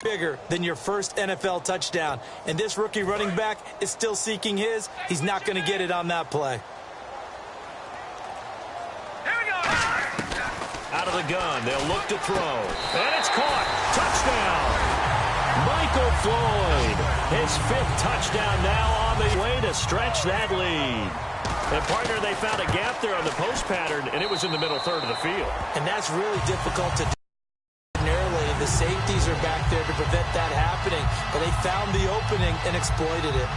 bigger than your first NFL touchdown. And this rookie running back is still seeking his. He's not going to get it on that play. Out of the gun, they'll look to throw. And it's caught. Touchdown. Michael Floyd. His 5th touchdown now on the way to stretch that lead. And, partner, they found a gap there on the post pattern, and it was in the middle third of the field. And that's really difficult to do. The safeties are back there to prevent that happening, but they found the opening and exploited it.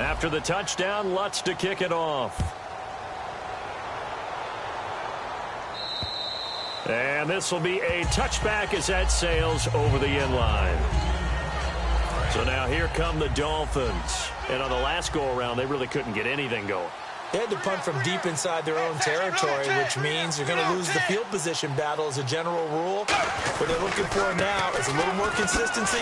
After the touchdown, Lutz to kick it off. And this will be a touchback as that sails over the end line. So now here come the Dolphins. And on the last go-around, they really couldn't get anything going. They had to punt from deep inside their own territory, which means you're going to lose the field position battle as a general rule. What they're looking for now is a little more consistency,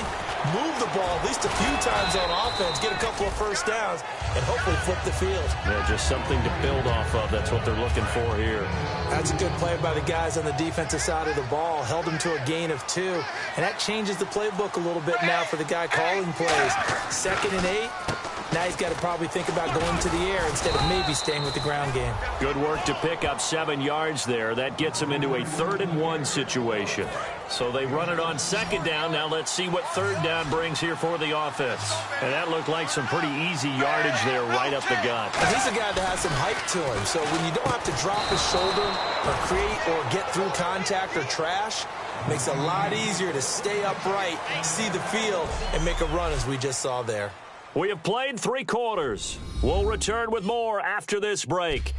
move the ball at least a few times on offense, get a couple of first downs, and hopefully flip the field. Yeah, just something to build off of. That's what they're looking for here. That's a good play by the guys on the defensive side of the ball. Held them to a gain of 2. And that changes the playbook a little bit now for the guy calling plays. 2nd and 8. Now he's got to probably think about going to the air instead of maybe staying with the ground game. Good work to pick up 7 yards there. That gets him into a 3rd and 1 situation. So they run it on 2nd down. Now let's see what 3rd down brings here for the offense. And that looked like some pretty easy yardage there right up the gut. And he's a guy that has some height to him. So when you don't have to drop his shoulder or create or get through contact or trash, it makes it a lot easier to stay upright, see the field, and make a run as we just saw there. We have played 3 quarters. We'll return with more after this break.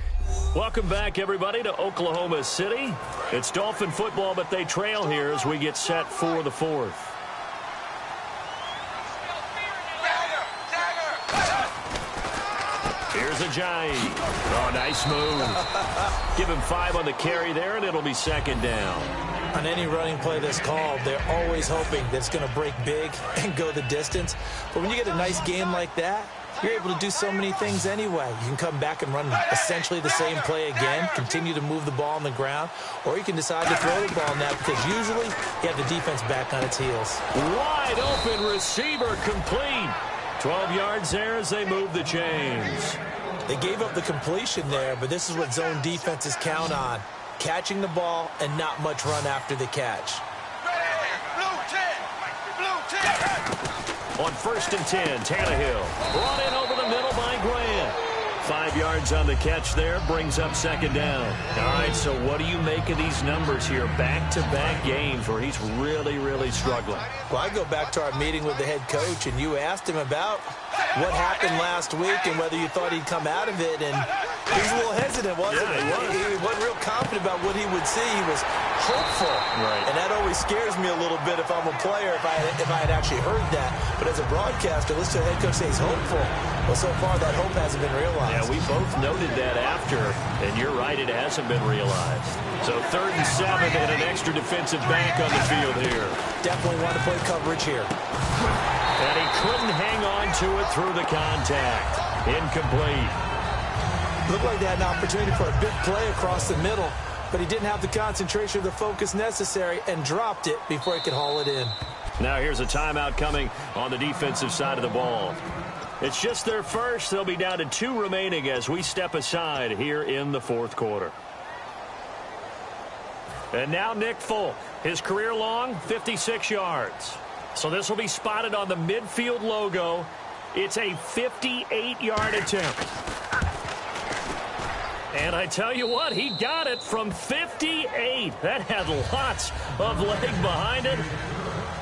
Welcome back, everybody, to Oklahoma City. It's Dolphin football, but they trail here as we get set for the 4th. Here's Ajayi. Oh, nice move. Give him 5 on the carry there, and it'll be 2nd down. On any running play that's called, they're always hoping that it's going to break big and go the distance. But when you get a nice game like that, you're able to do so many things anyway. You can come back and run essentially the same play again, continue to move the ball on the ground, or you can decide to throw the ball now because usually you have the defense back on its heels. Wide open receiver complete. 12 yards there as they move the chains. They gave up the completion there, but this is what zone defenses count on. Catching the ball and not much run after the catch. On 1st and 10, Tannehill brought in over the middle by Grant. 5 yards on the catch there, brings up 2nd down. All right, so what do you make of these numbers here? Back-to-back games where he's really, really struggling. Well, I go back to our meeting with the head coach, and you asked him about what happened last week and whether you thought he'd come out of it, and he was a little hesitant, wasn't he? He wasn't real confident about what he would see. He was hopeful, right. And that always scares me a little bit if I'm a player, if I had actually heard that. But as a broadcaster, listen to the head coach say he's hopeful. Well, so far that hope hasn't been realized. Yeah, we both noted that after, and you're right, it hasn't been realized. So 3rd and 7 and an extra defensive back on the field here. Definitely want to play coverage here. And he couldn't hang on to it through the contact. Incomplete. Looked like they had an opportunity for a big play across the middle, but he didn't have the concentration or the focus necessary and dropped it before he could haul it in. Now here's a timeout coming on the defensive side of the ball. It's just their first. They'll be down to 2 remaining as we step aside here in the 4th quarter. And now Nick Folk. His career long, 56 yards. So this will be spotted on the midfield logo. It's a 58-yard attempt. And I tell you what, he got it from 58. That had lots of leg behind it.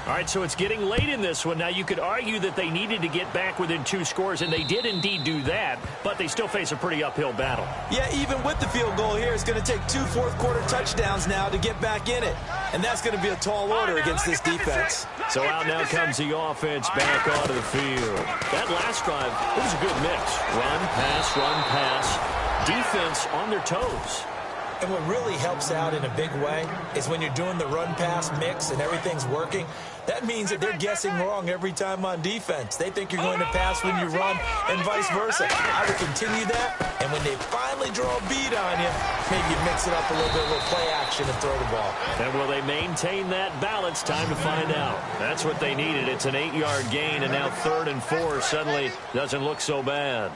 All right, so it's getting late in this one. Now, you could argue that they needed to get back within 2 scores, and they did indeed do that, but they still face a pretty uphill battle. Yeah, even with the field goal here, it's going to take 2 fourth-quarter touchdowns now to get back in it, and that's going to be a tall order against this defense. So out now comes the offense back onto the field. That last drive, it was a good mix. Run, pass, defense on their toes. And what really helps out in a big way is when you're doing the run-pass mix and everything's working, that means that they're guessing wrong every time on defense. They think you're going to pass when you run and vice versa. I would continue that, and when they finally draw a beat on you, maybe you mix it up a little bit, a little play action and throw the ball. And will they maintain that balance? Time to find out. That's what they needed. It's an 8-yard gain, and now 3rd and 4 suddenly doesn't look so bad.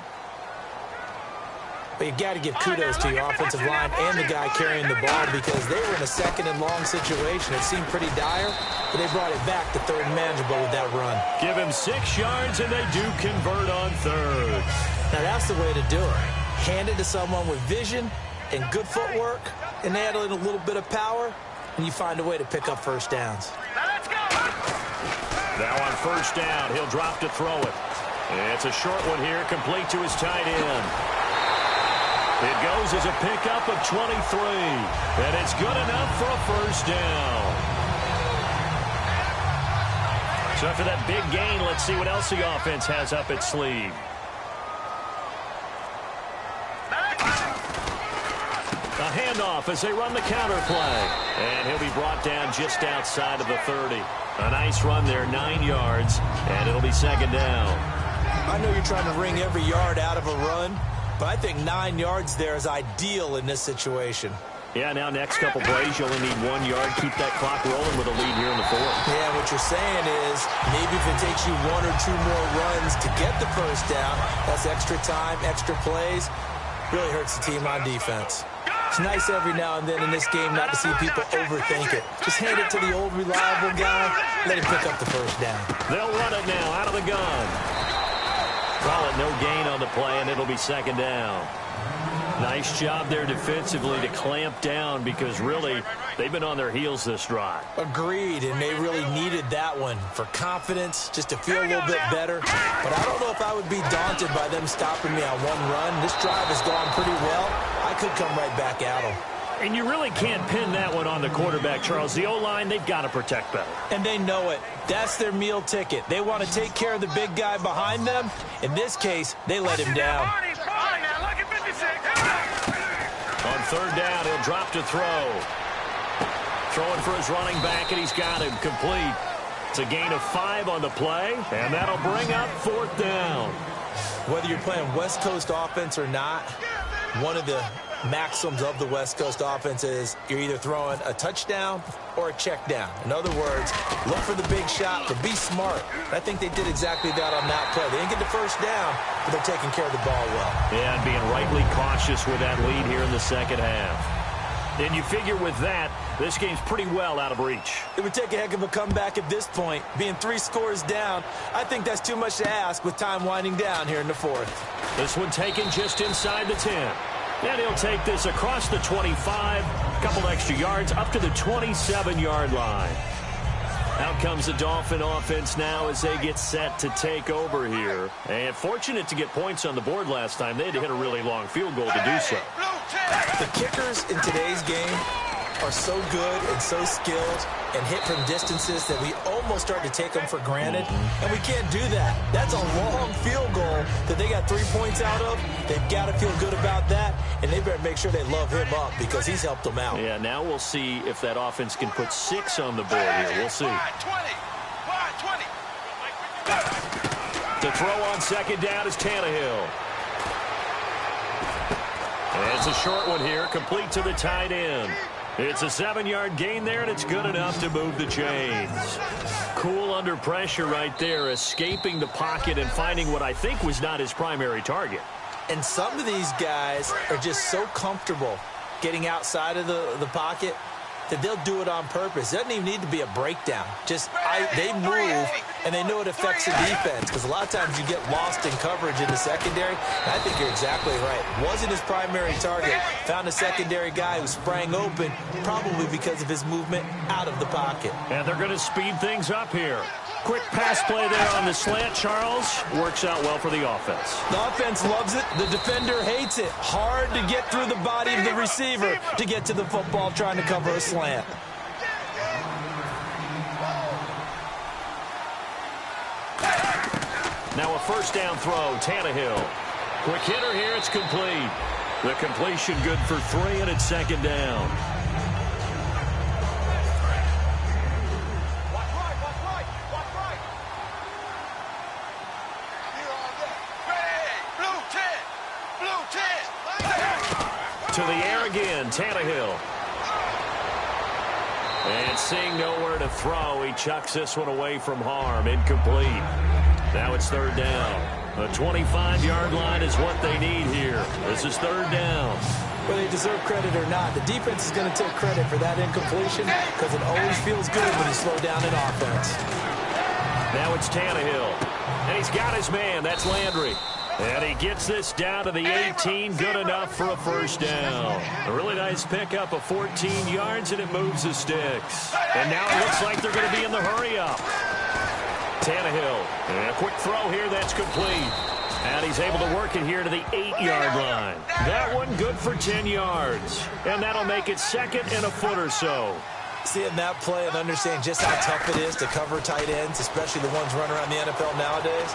But you got to give kudos to your offensive line and the guy carrying the ball because they were in a 2nd and long situation. It seemed pretty dire, but they brought it back to 3rd and manageable with that run. Give him 6 yards, and they do convert on 3rd. Now, that's the way to do it. Hand it to someone with vision and good footwork, and add in a little bit of power, and you find a way to pick up first downs. Now on 1st down, he'll drop to throw it. It's a short one here, complete to his tight end. It goes as a pickup of 23, and it's good enough for a 1st down. So after that big gain, let's see what else the offense has up its sleeve. A handoff as they run the counter play, and he'll be brought down just outside of the 30. A nice run there, 9 yards, and it'll be 2nd down. I know you're trying to wring every yard out of a run, but I think 9 yards there is ideal in this situation. Yeah, now next couple plays, you only need 1 yard. Keep that clock rolling with a lead here in the 4th. Yeah, what you're saying is maybe if it takes you 1 or 2 more runs to get the 1st down, that's extra time, extra plays. Really hurts the team on defense. It's nice every now and then in this game not to see people overthink it. Just hand it to the old reliable guy, let him pick up the 1st down. They'll run it now out of the gun. Call it no gain on the play, and it'll be 2nd down. Nice job there defensively to clamp down because really they've been on their heels this drive. Agreed, and they really needed that one for confidence, just to feel a little bit better. But I don't know if I would be daunted by them stopping me on one run. This drive has gone pretty well. I could come right back at them. And you really can't pin that one on the quarterback, Charles. The O-line, they've got to protect better. And they know it. That's their meal ticket. They want to take care of the big guy behind them. In this case, they let him down. On 3rd down, he'll drop to throw. Throwing for his running back, and he's got him complete. It's a gain of 5 on the play, and that'll bring up 4th down. Whether you're playing West Coast offense or not, one of the maxims of the West Coast offense is you're either throwing a touchdown or a check down. In other words, look for the big shot, but be smart. I think they did exactly that on that play. They didn't get the 1st down, but they're taking care of the ball well. Yeah, and being rightly cautious with that lead here in the 2nd half. And you figure with that, this game's pretty well out of reach. It would take a heck of a comeback at this point. Being 3 scores down, I think that's too much to ask with time winding down here in the 4th. This one taken just inside the 10. And he'll take this across the 25, a couple extra yards, up to the 27-yard line. Out comes the Dolphin offense now as they get set to take over here. And fortunate to get points on the board last time. They had to hit a really long field goal to do so. The kickers in today's game are so good and so skilled and hit from distances that we almost start to take them for granted, and we can't do that. That's a long field goal that they got 3 points out of. They've got to feel good about that, and they better make sure they love him up because he's helped them out. Yeah, now we'll see if that offense can put 6 on the board here. We'll see. The throw on 2nd down is Tannehill. And it's a short one here, complete to the tight end. It's a 7-yard gain there, and it's good enough to move the chains. Cool under pressure right there, escaping the pocket and finding what I think was not his primary target. And some of these guys are just so comfortable getting outside of the pocket that they'll do it on purpose. It doesn't even need to be a breakdown. Just they move, and they know it affects the defense because a lot of times you get lost in coverage in the secondary. And I think you're exactly right. Wasn't his primary target. Found a secondary guy who sprang open, probably because of his movement out of the pocket. And they're going to speed things up here. Quick pass play there on the slant, Charles. Works out well for the offense. The offense loves it. The defender hates it. Hard to get through the body of the receiver to get to the football trying to cover a slant. Now a 1st down throw, Tannehill. Quick hitter here, it's complete. The completion good for 3, and it's second down. To the air again, Tannehill. And seeing nowhere to throw, he chucks this one away from harm. Incomplete. Now it's third down. The 25-yard line is what they need here. This is third down. Whether they deserve credit or not, the defense is going to take credit for that incompletion because it always feels good when you slow down in offense. Now it's Tannehill. And he's got his man. That's Landry. And he gets this down to the 18, good enough for a first down. A really nice pickup of 14 yards, and it moves the sticks. And now it looks like they're going to be in the hurry-up. Tannehill, and a quick throw here, that's complete. And he's able to work it here to the 8-yard line. That one good for 10 yards. And that'll make it second and a foot or so. Seeing that play and understanding just how tough it is to cover tight ends, especially the ones running around the NFL nowadays,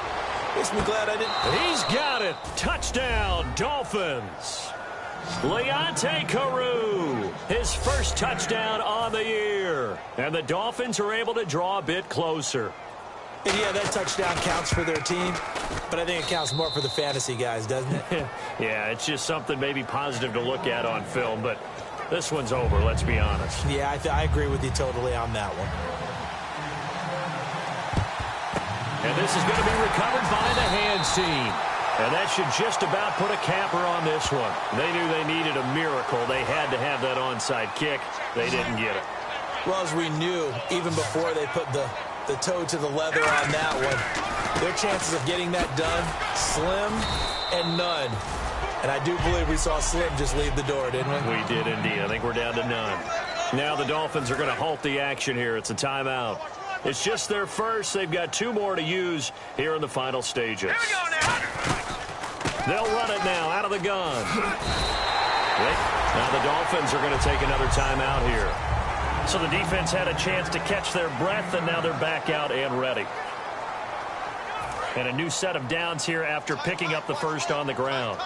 makes me glad I didn't. He's got it. Touchdown, Dolphins. Leonte Carew, his first touchdown on the year. And the Dolphins are able to draw a bit closer. And yeah, that touchdown counts for their team, but I think it counts more for the fantasy guys, doesn't it? Yeah, it's just something maybe positive to look at on film, but this one's over, let's be honest. Yeah, I agree with you totally on that one. And this is going to be recovered by the hands team. And that should just about put a capper on this one. They knew they needed a miracle. They had to have that onside kick. They didn't get it. Well, as we knew, even before they put the toe to the leather on that one, their chances of getting that done, slim and none. And I do believe we saw Slim just leave the door, didn't we? We did indeed. I think we're down to none. Now the Dolphins are going to halt the action here. It's a timeout. It's just their first. They've got 2 more to use here in the final stages. Here we go now. They'll run it now out of the gun. Now the Dolphins are going to take another timeout here. So the defense had a chance to catch their breath, and now they're back out and ready. And a new set of downs here after picking up the first on the ground.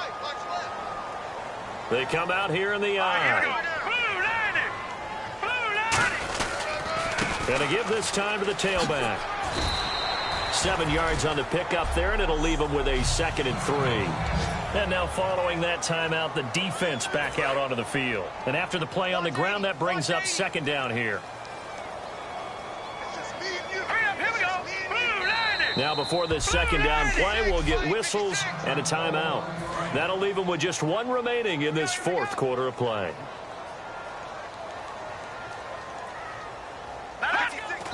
They come out here in the eye. And to give this time to the tailback. 7 yards on the pickup there, and it'll leave them with a 2nd and 3. And now following that timeout, the defense back out onto the field. And after the play on the ground, that brings up 2nd down here. Now before this 2nd down play, we'll get whistles and a timeout. That'll leave them with just 1 remaining in this 4th quarter of play.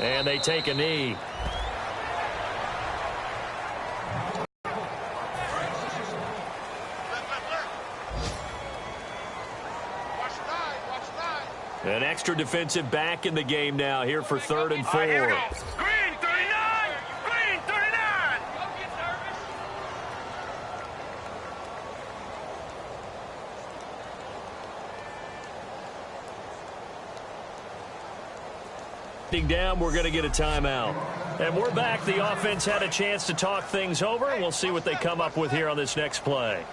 And they take a knee. An extra defensive back in the game now here for 3rd and 4. Green 39! Green 39! Down, we're going to get a timeout. And we're back. The offense had a chance to talk things over, and we'll see what they come up with here on this next play.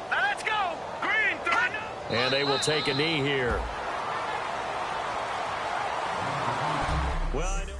Let's go! Green 39! And they will take a knee here. Well, I know